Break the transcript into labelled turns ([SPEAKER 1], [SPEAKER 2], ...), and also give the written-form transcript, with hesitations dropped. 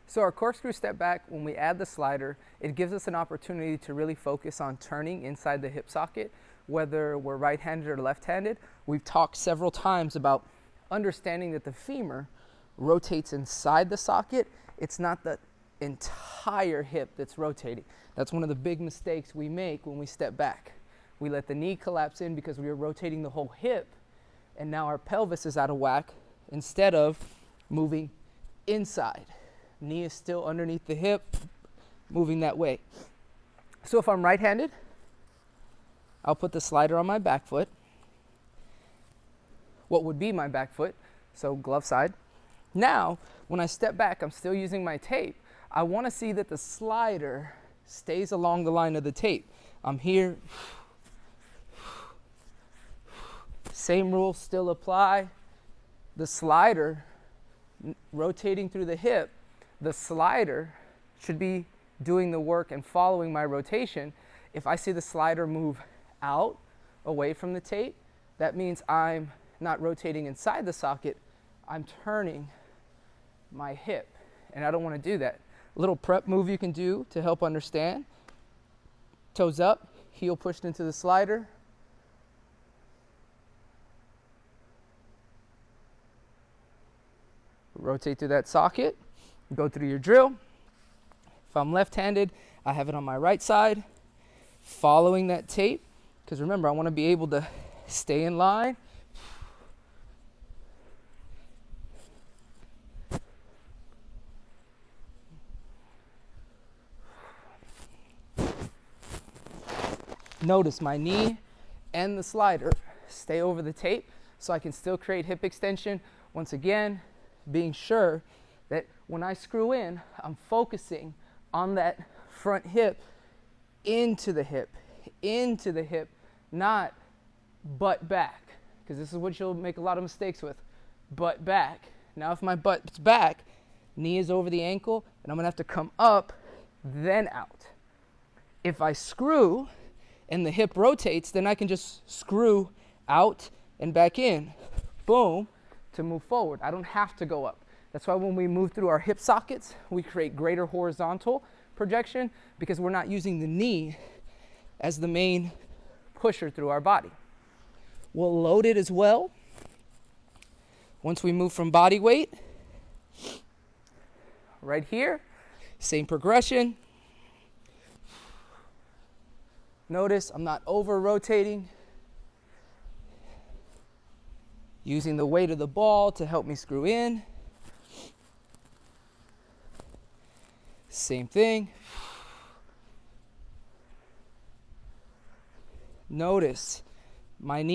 [SPEAKER 1] So our corkscrew step back, when we add the slider, it gives us an opportunity to really focus on turning inside the hip socket, whether we're right-handed or left-handed. We've talked several times about understanding that the femur rotates inside the socket. It's not the entire hip that's rotating. That's one of the big mistakes we make when we step back. We let the knee collapse in because we are rotating the whole hip, and now our pelvis is out of whack instead of moving inside. Knee is still underneath the hip, moving that way. So if I'm right-handed, I'll put the slider on my back foot, what would be my back foot, so glove side. Now, when I step back, I'm still using my tape. I want to see that the slider stays along the line of the tape. I'm here. Same rules still apply. The slider rotating through the hip, the slider should be doing the work and following my rotation. If I see the slider move out, away from the tape, that means I'm not rotating inside the socket, I'm turning my hip, and I don't want to do that. A little prep move you can do to help understand. Toes up, heel pushed into the slider. Rotate through that socket, go through your drill. If I'm left-handed, I have it on my right side, following that tape, because remember, I want to be able to stay in line. Notice my knee and the slider stay over the tape, so I can still create hip extension. Once again, being sure that when I screw in, I'm focusing on that front hip into the hip, not butt back, because this is what you'll make a lot of mistakes with, butt back. Now if my butt's back, knee is over the ankle, and I'm going to have to come up, then out. If I screw and the hip rotates, then I can just screw out and back in, boom, to move forward. I don't have to go up. That's why when we move through our hip sockets, we create greater horizontal projection, because we're not using the knee as the main pusher through our body. We'll load it as well. Once we move from body weight, right here, same progression. Notice I'm not over rotating. Using the weight of the ball to help me screw in. Same thing. Notice my knee